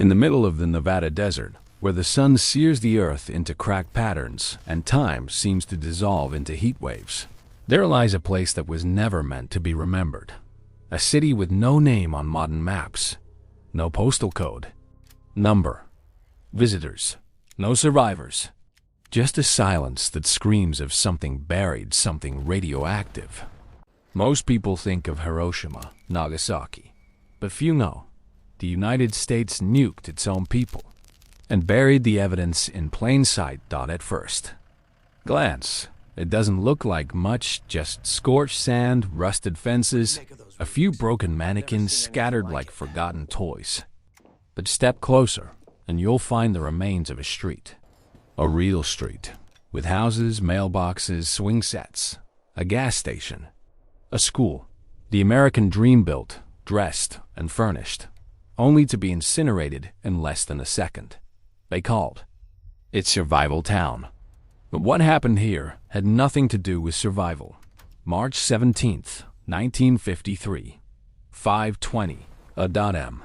In the middle of the Nevada desert, where the sun sears the earth into cracked patterns and time seems to dissolve into heat waves, there lies a place that was never meant to be remembered. A city with no name on modern maps, no postal code, number, visitors, no survivors, just a silence that screams of something buried, something radioactive. Most people think of Hiroshima, Nagasaki, but few know the United States nuked its own people and buried the evidence in plain sight. At first glance, it doesn't look like much, just scorched sand, rusted fences, a few broken mannequins scattered like forgotten toys. But step closer and you'll find the remains of a street. A real street, with houses, mailboxes, swing sets, a gas station, a school. The American dream built, dressed, and furnished, only to be incinerated in less than a second. They called it Survival Town. But what happened here had nothing to do with survival. March 17th, 1953, 5:20 a.m.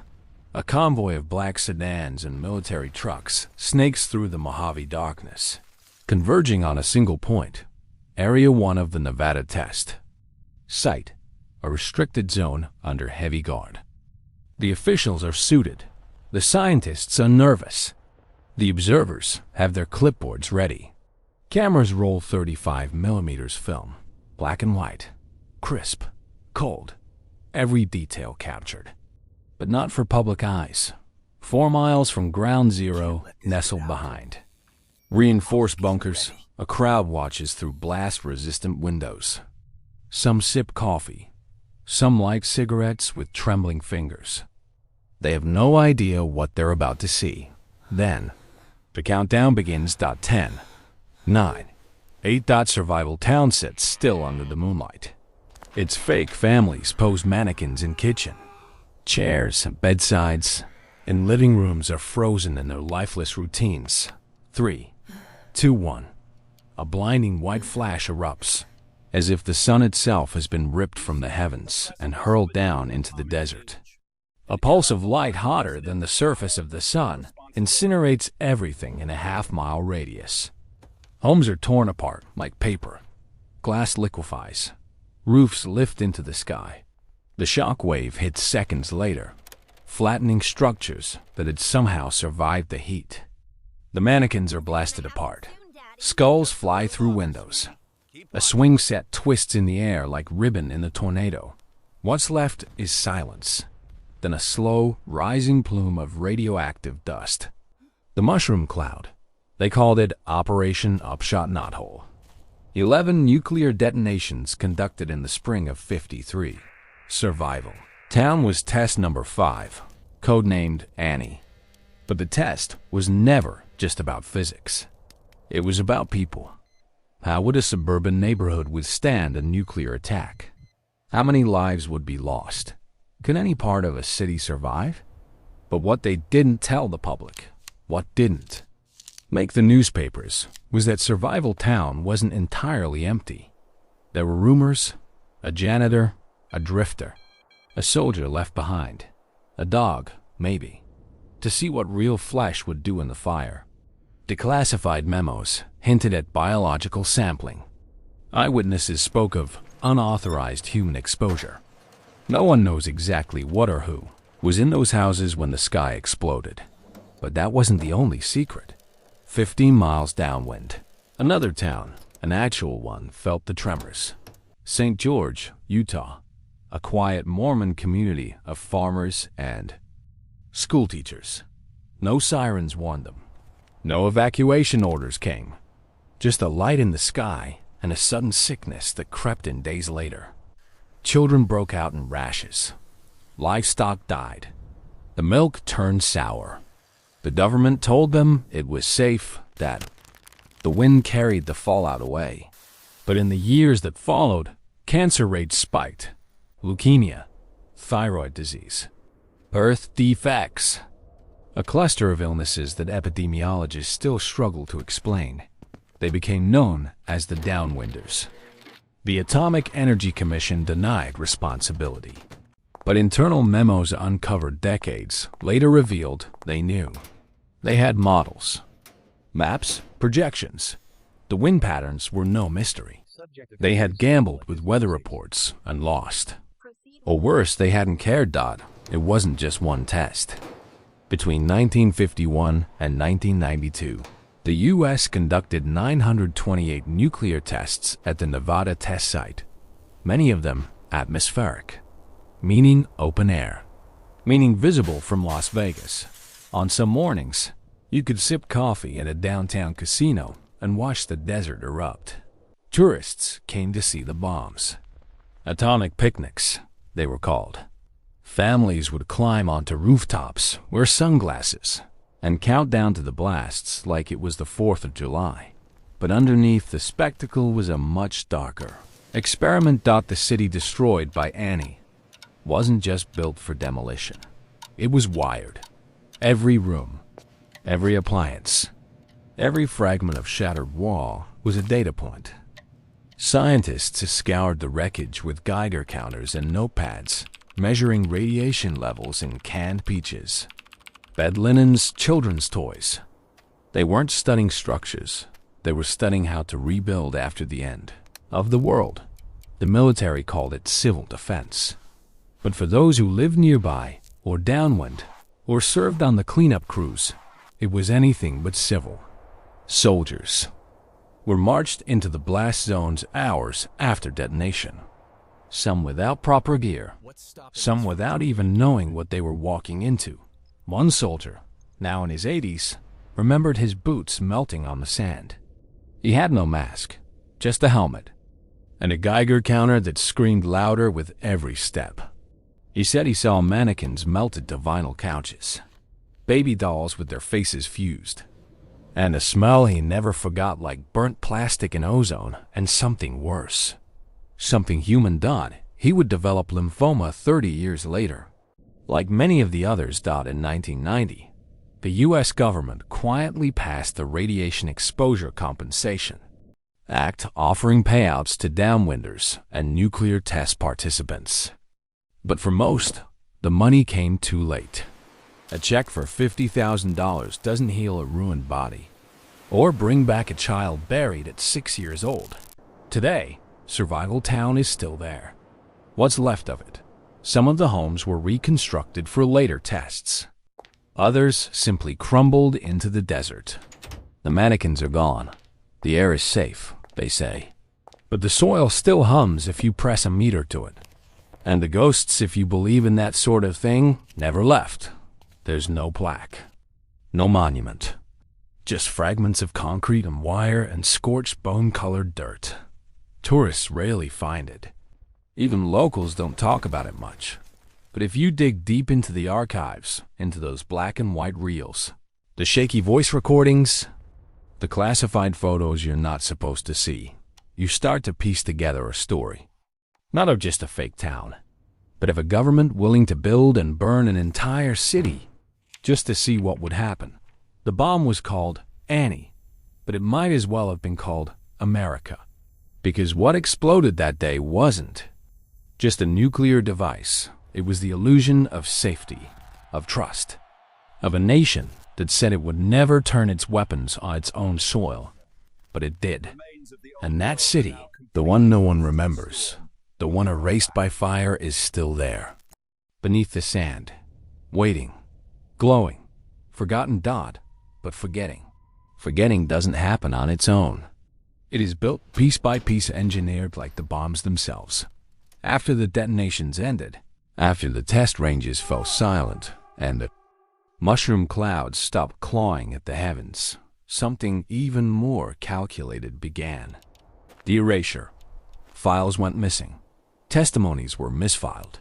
A convoy of black sedans and military trucks snakes through the Mojave darkness, converging on a single point, Area 1 of the Nevada test site, a restricted zone under heavy guard. The officials are suited, the scientists are nervous, the observers have their clipboards ready. Cameras roll 35mm film, black and white, crisp, cold, every detail captured. But not for public eyes. 4 miles from ground zero, nestled behind reinforced bunkers, a crowd watches through blast-resistant windows. Some sip coffee, some light cigarettes with trembling fingers. They have no idea what they're about to see. Then, the countdown begins. 10, 9, 8. Survival Town sits still under the moonlight. Its fake families pose mannequins in kitchen. Chairs, bedsides, and living rooms are frozen in their lifeless routines. 3, 2, 1. A blinding white flash erupts, as if the sun itself has been ripped from the heavens and hurled down into the desert. A pulse of light hotter than the surface of the sun incinerates everything in a half-mile radius. Homes are torn apart like paper. Glass liquefies. Roofs lift into the sky. The shock wave hits seconds later, flattening structures that had somehow survived the heat. The mannequins are blasted apart. Skulls fly through windows. A swing set twists in the air like ribbon in a tornado. What's left is silence, then a slow, rising plume of radioactive dust. The mushroom cloud. They called it Operation Upshot-Knothole. 11 nuclear detonations conducted in the spring of '53. Survival Town was test number 5, codenamed Annie. But the test was never just about physics. It was about people. How would a suburban neighborhood withstand a nuclear attack? How many lives would be lost? Could any part of a city survive? But what they didn't tell the public, what didn't make the newspapers, was that Survival Town wasn't entirely empty. There were rumors, a janitor, a drifter, a soldier left behind, a dog, maybe, to see what real flesh would do in the fire. Declassified memos hinted at biological sampling. Eyewitnesses spoke of unauthorized human exposure. No one knows exactly what or who was in those houses when the sky exploded. But that wasn't the only secret. 15 miles downwind, another town, an actual one, felt the tremors. St. George, Utah, a quiet Mormon community of farmers and schoolteachers. No sirens warned them. No evacuation orders came. Just a light in the sky and a sudden sickness that crept in days later. Children broke out in rashes. Livestock died. The milk turned sour. The government told them it was safe, that the wind carried the fallout away. But in the years that followed, cancer rates spiked. Leukemia, thyroid disease, birth defects. A cluster of illnesses that epidemiologists still struggle to explain. They became known as the downwinders. The Atomic Energy Commission denied responsibility. But internal memos uncovered decades later revealed they knew. They had models, maps, projections. The wind patterns were no mystery. They had gambled with weather reports and lost. Or worse, they hadn't cared. It wasn't just one test. Between 1951 and 1992, the U.S. conducted 928 nuclear tests at the Nevada test site, many of them atmospheric, meaning open air, meaning visible from Las Vegas. On some mornings, you could sip coffee at a downtown casino and watch the desert erupt. Tourists came to see the bombs. Atomic picnics, they were called. Families would climb onto rooftops, wear sunglasses, and count down to the blasts like it was the 4th of July. But underneath the spectacle was a much darker experiment. The city destroyed by Annie wasn't just built for demolition. It was wired. Every room, every appliance, every fragment of shattered wall was a data point. Scientists scoured the wreckage with Geiger counters and notepads, measuring radiation levels in canned peaches, bed linens, children's toys. They weren't studying structures. They were studying how to rebuild after the end of the world. The military called it civil defense. But for those who lived nearby, or downwind, or served on the cleanup crews, it was anything but civil. Soldiers were marched into the blast zones hours after detonation. Some without proper gear, some without even knowing what they were walking into. One soldier, now in his 80s, remembered his boots melting on the sand. He had no mask, just a helmet, and a Geiger counter that screamed louder with every step. He said he saw mannequins melted to vinyl couches, baby dolls with their faces fused, and a smell he never forgot like burnt plastic and ozone, and something worse. Something human. He would develop lymphoma 30 years later. Like many of the others. In 1990, the U.S. government quietly passed the Radiation Exposure Compensation Act, offering payouts to downwinders and nuclear test participants. But for most, the money came too late. A check for $50,000 doesn't heal a ruined body or bring back a child buried at 6 years old. Today, Survival Town is still there. What's left of it? Some of the homes were reconstructed for later tests. Others simply crumbled into the desert. The mannequins are gone. The air is safe, they say. But the soil still hums if you press a meter to it. And the ghosts, if you believe in that sort of thing, never left. There's no plaque, no monument. Just fragments of concrete and wire and scorched bone-colored dirt. Tourists rarely find it. Even locals don't talk about it much. But if you dig deep into the archives, into those black and white reels, the shaky voice recordings, the classified photos you're not supposed to see, you start to piece together a story. Not of just a fake town, but of a government willing to build and burn an entire city just to see what would happen. The bomb was called Annie, but it might as well have been called America. Because what exploded that day wasn't just a nuclear device. It was the illusion of safety, of trust, of a nation that said it would never turn its weapons on its own soil. But it did. And that city, the one no one remembers, the one erased by fire, is still there. Beneath the sand, waiting, glowing, forgotten. But forgetting. Forgetting doesn't happen on its own. It is built piece by piece, engineered like the bombs themselves. After the detonations ended, after the test ranges fell silent, and the mushroom clouds stopped clawing at the heavens, something even more calculated began. The erasure. Files went missing. Testimonies were misfiled.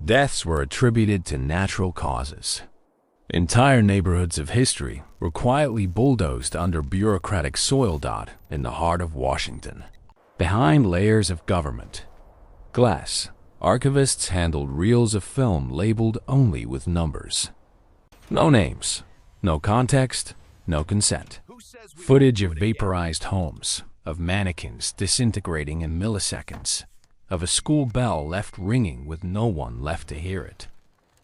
Deaths were attributed to natural causes. Entire neighborhoods of history were quietly bulldozed under bureaucratic soil. In the heart of Washington, behind layers of government glass, archivists handled reels of film labeled only with numbers. No names, no context, no consent. Footage of vaporized homes, of mannequins disintegrating in milliseconds, of a school bell left ringing with no one left to hear it.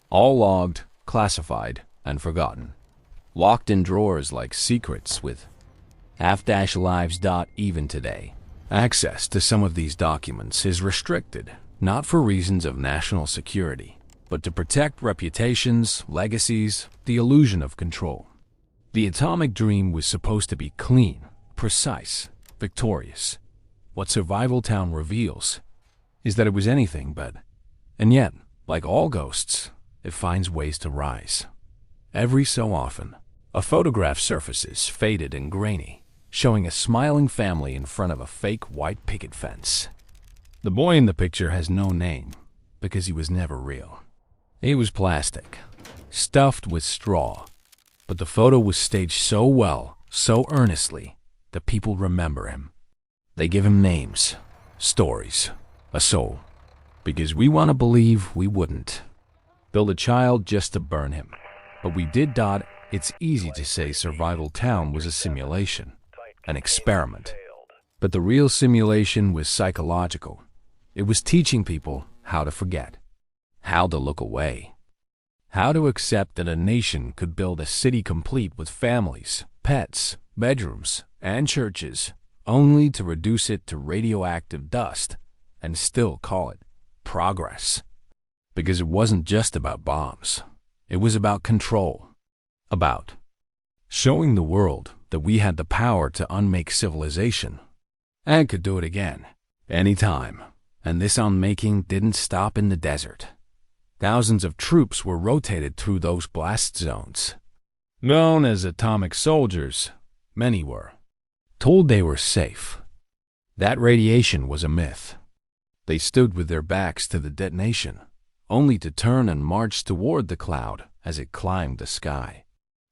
All logged, classified, and forgotten. Locked in drawers like secrets with half-lives. Even today, access to some of these documents is restricted, not for reasons of national security, but to protect reputations, legacies, the illusion of control. The atomic dream was supposed to be clean, precise, victorious. What Survival Town reveals is that it was anything but. And yet, like all ghosts, it finds ways to rise. Every so often, a photograph surfaces, faded and grainy, showing a smiling family in front of a fake white picket fence. The boy in the picture has no name, because he was never real. He was plastic, stuffed with straw, but the photo was staged so well, so earnestly, that people remember him. They give him names, stories, a soul, because we want to believe we wouldn't build a child just to burn him. But we did. It's easy to say Survival Town was a simulation, an experiment. But the real simulation was psychological. It was teaching people how to forget, how to look away, how to accept that a nation could build a city complete with families, pets, bedrooms, and churches, only to reduce it to radioactive dust and still call it progress. Because it wasn't just about bombs. It was about control. About showing the world that we had the power to unmake civilization and could do it again, anytime. And this unmaking didn't stop in the desert. Thousands of troops were rotated through those blast zones. Known as atomic soldiers, many were told they were safe. That radiation was a myth. They stood with their backs to the detonation, only to turn and march toward the cloud as it climbed the sky.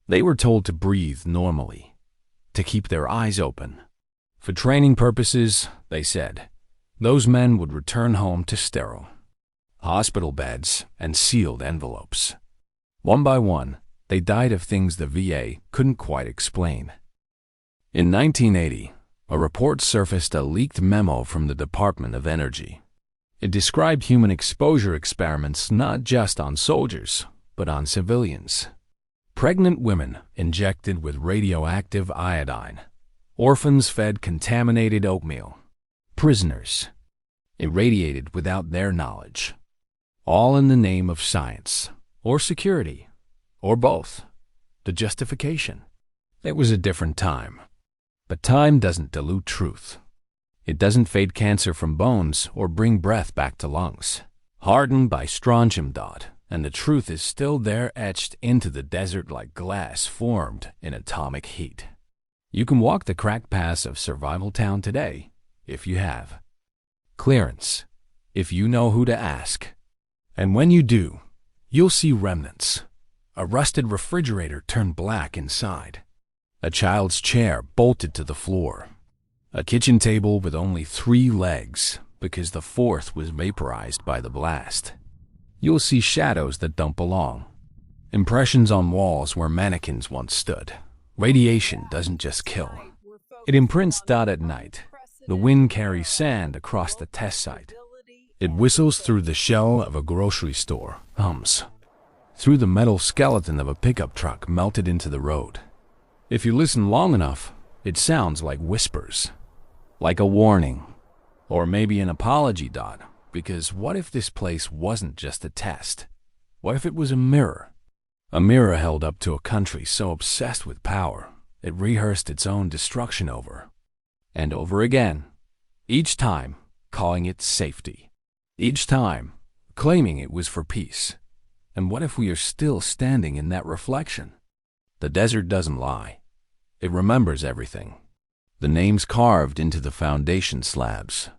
They were told to breathe normally, to keep their eyes open. For training purposes, they said, those men would return home to sterile hospital beds and sealed envelopes. One by one, they died of things the VA couldn't quite explain. In 1980, a report surfaced a leaked memo from the Department of Energy. It described human exposure experiments not just on soldiers, but on civilians. Pregnant women injected with radioactive iodine. Orphans fed contaminated oatmeal. Prisoners irradiated without their knowledge. All in the name of science, or security, or both. The justification. It was a different time. But time doesn't dilute truth. It doesn't fade cancer from bones or bring breath back to lungs. Hardened by strontium, and the truth is still there, etched into the desert like glass formed in atomic heat. You can walk the cracked paths of Survival Town today, if you have clearance, if you know who to ask. And when you do, you'll see remnants. A rusted refrigerator turned black inside. A child's chair bolted to the floor. A kitchen table with only 3 legs because the 4th was vaporized by the blast. You'll see shadows that don't belong. Impressions on walls where mannequins once stood. Radiation doesn't just kill. It imprints. At night, the wind carries sand across the test site. It whistles through the shell of a grocery store, hums through the metal skeleton of a pickup truck melted into the road. If you listen long enough, it sounds like whispers, like a warning, or maybe an apology. Because what if this place wasn't just a test? What if it was a mirror? A mirror held up to a country so obsessed with power, it rehearsed its own destruction over and over again, each time calling it safety, each time claiming it was for peace. And what if we are still standing in that reflection? The desert doesn't lie. It remembers everything. The names carved into the foundation slabs.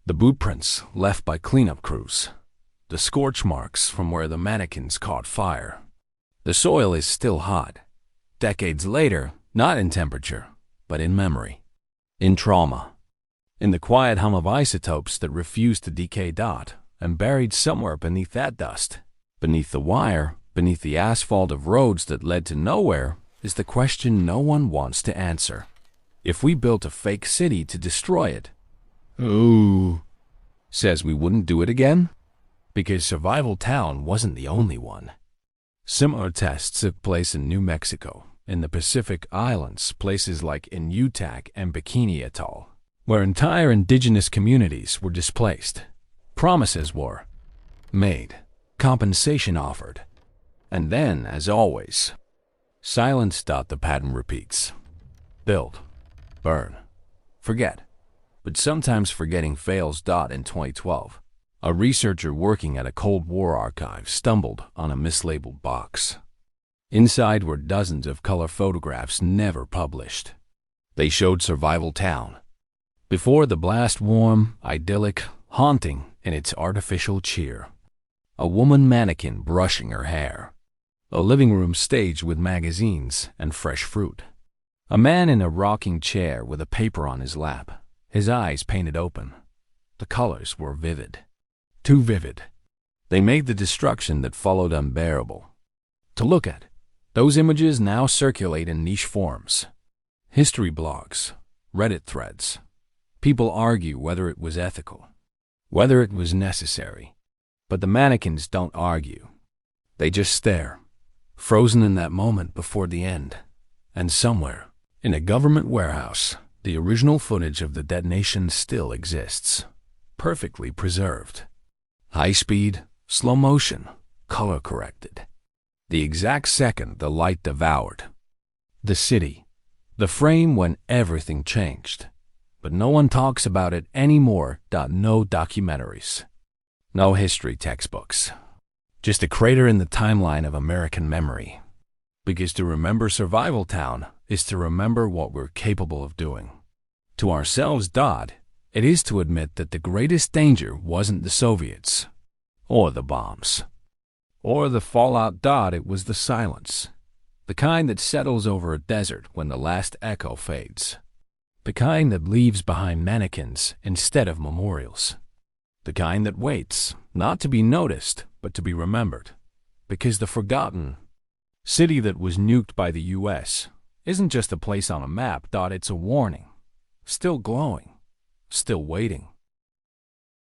The boot prints left by cleanup crews. The scorch marks from where the mannequins caught fire. The soil is still hot. Decades later, not in temperature, but in memory. In trauma. In the quiet hum of isotopes that refuse to decay. And buried somewhere beneath that dust, beneath the wire, beneath the asphalt of roads that led to nowhere, is the question no one wants to answer. If we built a fake city to destroy it, who Says we wouldn't do it again? Because Survival Town wasn't the only one. Similar tests took place in New Mexico, in the Pacific Islands, places like in Utah and Bikini Atoll, where entire indigenous communities were displaced. Promises were made, compensation offered, and then, as always, silence. The pattern repeats. Build, burn, forget. But sometimes forgetting fails. In 2012, a researcher working at a Cold War archive stumbled on a mislabeled box. Inside were dozens of color photographs never published. They showed Survival Town. Before the blast, warm, idyllic, haunting in its artificial cheer. A woman mannequin brushing her hair. A living room staged with magazines and fresh fruit. A man in a rocking chair with a paper on his lap, his eyes painted open. The colors were vivid. Too vivid. They made the destruction that followed unbearable to look at. Those images now circulate in niche forums. History blogs, Reddit threads. People argue whether it was ethical, whether it was necessary. But the mannequins don't argue. They just stare, frozen in that moment before the end. And somewhere, in a government warehouse, the original footage of the detonation still exists, perfectly preserved. High speed, slow motion, color corrected. The exact second the light devoured the city, the frame when everything changed. But no one talks about it anymore. No documentaries, no history textbooks. Just a crater in the timeline of American memory. Because to remember Survival Town is to remember what we're capable of doing. To ourselves. It is to admit that the greatest danger wasn't the Soviets, or the bombs, or the fallout. It was the silence, the kind that settles over a desert when the last echo fades, the kind that leaves behind mannequins instead of memorials, the kind that waits, not to be noticed, but to be remembered, because the forgotten city that was nuked by the U.S. isn't just a place on a map. It's a warning, still glowing, still waiting.